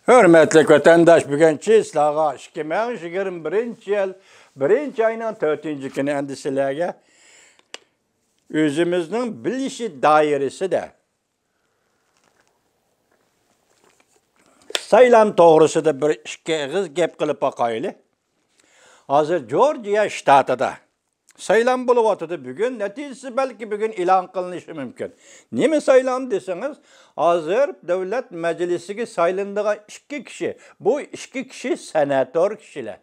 Hürmetli vatandaş, bugünkü islaha 2021 yıl 1 ayının 4. günü endişelerge özümüzün bilişi dairesi de saylan doğrusu da bir işkiğiz gep kılıp bakaylı. Hazır Georgia ştatında saylan buluvatıdı bugün, neticesi belki bugün ilan kılınışı mümkün. Nemi saylan deseniz, hazır devlet meclisi saylandığı 2 kişi, bu 2 kişi senatör kişiler.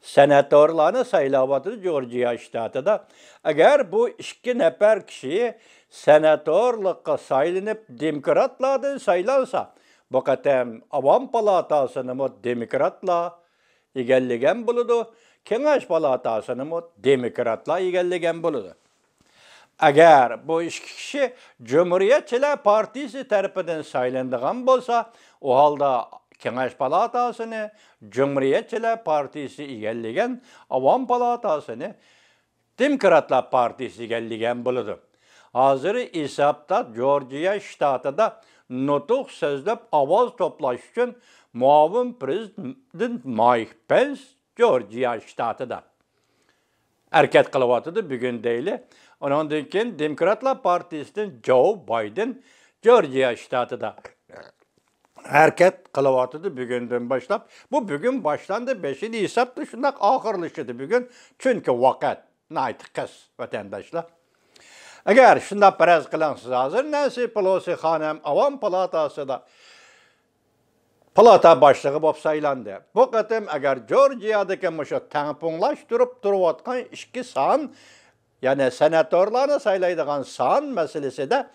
Senatörlerini saylavatı Georgia ştatında. Eğer bu 2 nefer kişi senatörlükka saylanıp demokratlardan saylansa, bu katem avam palatasını mı demokratla egelligen buludu, Kengaş palatasını mı demokratla egelligen buludu. Eğer bu 2 kişi Cumhuriyetçiler Partisi tarafından saylandığın bolsa, o halda Kengaş palatasını Cumhuriyetçiler Partisi egelligen, avam palatasını Demokratlar Partisi egelligen buludu. Hazır hesapta Georgia ştatında nutuk sözlep avaz toplaş için muavin prezident Mike Pence Georgia ştatında. Erket kılıvatıdı bugün değil. Ondan keyin Demokratlar Partisi'nin Joe Biden Georgia ştatında. Erket kılıvatıdı bugünden başlap. Bu bugün başlandı 5. hesapta şundak ahırlaşıdı bugün. Çünkü vakit naytı kız vatandaşlar. Eğer şunda perez kılansız hazır, Nancy Pelosi hanım avam palatasıda palata başlığı bop saylandı. Bu katem eğer Georgia'daki mışı tamponlaştırıp 2 san, yani senatörlerini saylaydıgan san meselesi de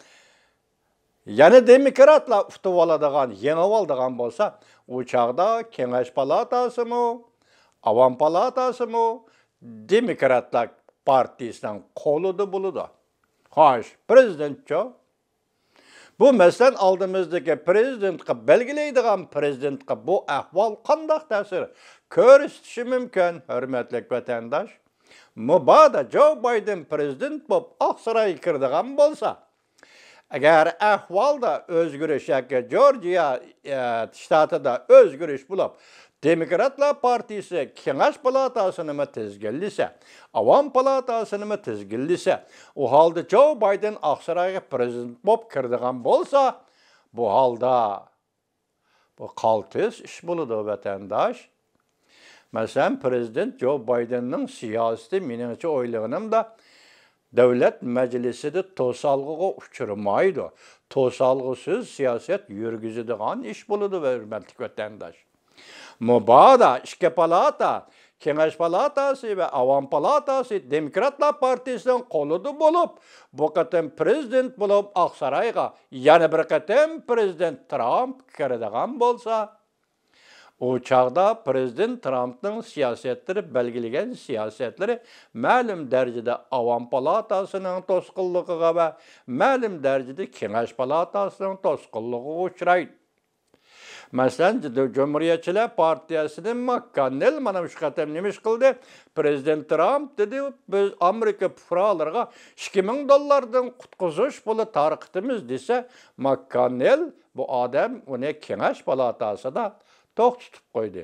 yani demokratla uftuvaladıgan, yenivaldıgan bolsa, uçağda Kengaş palatası mı, avam palatası mı, Demokratlar Partisi'nden koludu buludu. Hoş, prezidentço. Bu meselen aldığımızdaki prezidentke belgileydiğen prezidentke bu ahval kandak tesir körüstüşü mümkün, hürmetli vatandaş. Mübada Joe Biden prezident bop Aksaray'a kirdiğen bolsa, eğer ahvalda özgürüş, Georgia ştatında özgürüş bulup, Demokratlar Partisi Kengaş palatasını mı tezgillise, avam palatasını mı tezgillise, o halde Joe Biden Aksaray'a prezident bop kirdiğen bolsa, bu halda bu kaltız iş buludu vatandaş. Mesela Prezident Joe Biden'ın siyaseti menimce oyluğunum da devlet meclisi de tosalgıga uçurmaydı. Tosalgısız siyaset yürgüzüdüğün iş buludu ve hürmetli vatandaş. Mübada 2 palata, Kengaş palatası ve avam palatası Demokratlar Partisi'nin koludu bulup, bu katem prezident bulup Aksaray'a, yani bir katem prezident Trump kirdiğen bolsa, o çağda Prezident Trump'ın siyasetleri, belgilegen siyasetleri malum derecede avam palatasının toskulluğuna ve malum derecede Kengaş palatasının toskulluğuna uçraydı. Mesela Cumhuriyetçiler Partisi'nin McConnell bana şu katem nemiş kıldı. Prezident Trump dedi, biz Amerika fıralarına $2000 kutkuzuş bulu tarıktımız dese, McConnell bu adam onu Kengaş palatası da tok tutup koydu.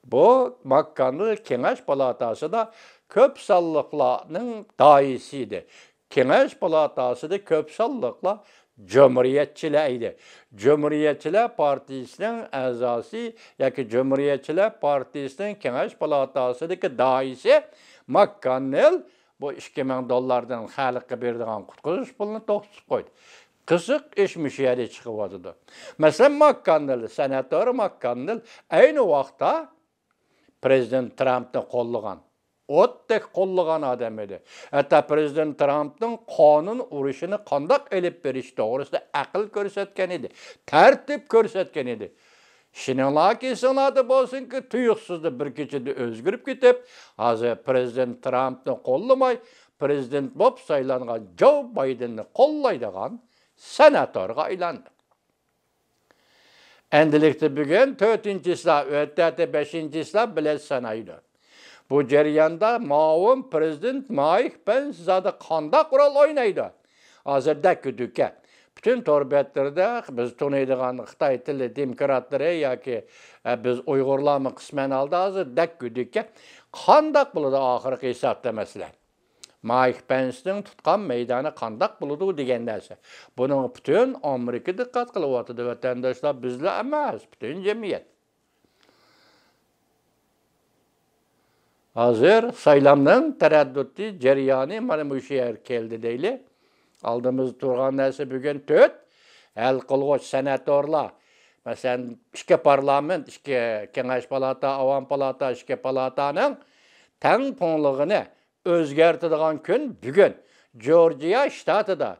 Bu McConnell Kengaş palatası da köp sallıklarının daisiydi. Kengaş palatası da köp sallıkla Cumhuriyetçilerdi. Cumhuriyetçiler Partisi'nin azası, yani Cumhuriyetçiler Partisi'nin Kengaş palatasıdaki daisi McConnell bu $2000'dan halkı berdiğen kutkuzuş pulunu toksuz koydu. Kısık işmiş yeri çıkıvadıdı. Mesela McConnell, senatör McConnell aynı vaxta Prezident Trump'ı kollagan. Ottek kollagan adam idi. Hatta Prezident Trump'ın kanun uruşunu kandak elip beriş doğrusu da akıl körsetken idi. Tertip körsetken idi. Şinala ki sanadı bolsun ki tuyuksuzda bir keçide özgürüp gitip, hazır Prezident Trump'ı kollamay, Prezident Bob saylangan Joe Biden'ı kollaydıgan senatörga aylandı. Endilikte bugün 4. islah, ötede 5. islah bilet sanaydı. Bu ceriyanda mağun Prezident Mike Pence zaten kanda kural oynaydı. Hazırda kütüke. bütün torbetlerinde biz tanıydigan Xitay tilli demokratları yoki biz Uyg'urlarni qisman aldı hozir dak güdükka qandaq bo'ladi oxirgi hisobda masalan. Mike Pence'ning tutgan meydani qandaq bo'ladi degan narsa. Buning butun Amerika diqqat qilyapti vatandoshlar, bizlar emas, butun jamiyat. Hozir saylamning taraddudli jarayoni mana shu yer keldi deyli. Aldığımız turgan narsa bugun 4 hal qilg'uch senatorlar. Masalan, ikki parlament, ikki kengash palata, avam palata, ikki palataning teng ponlig'ini o'zgartiradigan kun bugun Georgiya shtatida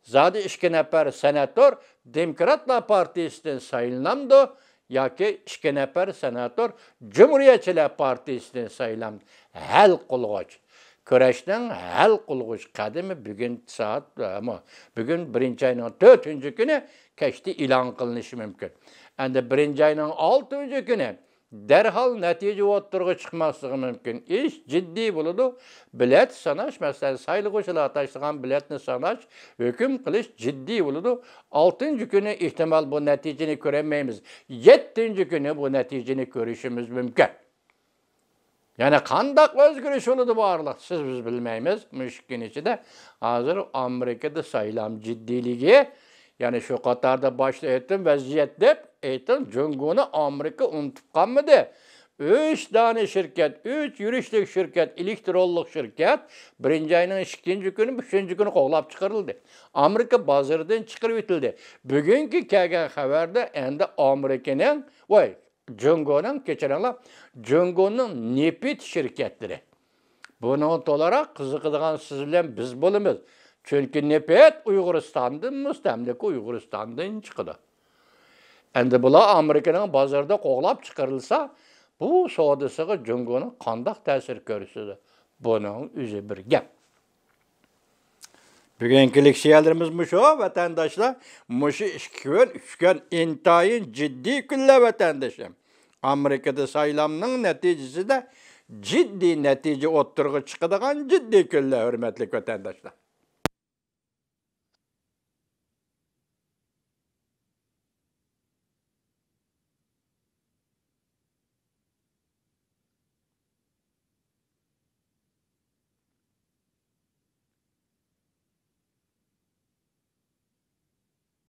zodi 2 nafar senator Demokratlar partiyasidan saylanamdi yoki 2 nafar senator Cumhuriyetçiler partiyasidan saylanamdi. Hal qilg'uch Kurashning hal qilg'uch qadami bugun soat ama bugun 1-oyning 4-kuni kechda e'lon qilinishi mumkin. Endi 1-oyning 6-kuni derhal natija o'ttirg'i chiqmasligi mumkin. Ish jiddiy bo'ladi. Bilet sanash, masalan, saylovchilar tashlangan biletni sanash, hukm qilish jiddiy bo'ladi. 6-kuni ehtimol bu natijani ko'rmaymiz. 7-kuni bu natijani ko'rishimiz mumkin. Yani qandaq o'zgarish bo'ladi barliq siz biz bilmaymiz. Mushkin ichida hozir Amerikada saylam jiddiyligi, yani shu qatorda boshda aytdim vaziyat deb aytdim, Junguni Amerika unutib qolmadi. 3 dona shirkat, 3 yurishlik shirkat, elektronlik shirkat 1-oyning 2-kuni, 3-kuni qo'g'lab chiqarildi. Amerika bozoridan chiqarib etildi. Bugungi kelgan xabarda endi Amerikaning Jungo'nun keçirenler, Jungo'nun nepit şirketleri. Bunu olarak kızıkıdığan sizle biz bulumuz. Çünkü nepit Uyguristan'dan, müstemlik Uyguristan'dan çıkıdı. Endi bula Amerika'nın bazarda qoğlap çıkarılsa, bu soğudısığı Jungo'nun qandaq təsir görürsüdür. Bunun üzü bir gep. Bugünkü siyerlerimiz muşu vatandaşlar, muşu 2 gün, 3 gün intayın ciddi gülle vatandaşım. Amerika'da saylamның neticesi de ciddi netice o'ttirg'i chiqadigan ciddi kunlar, hurmatli vatandoshlar.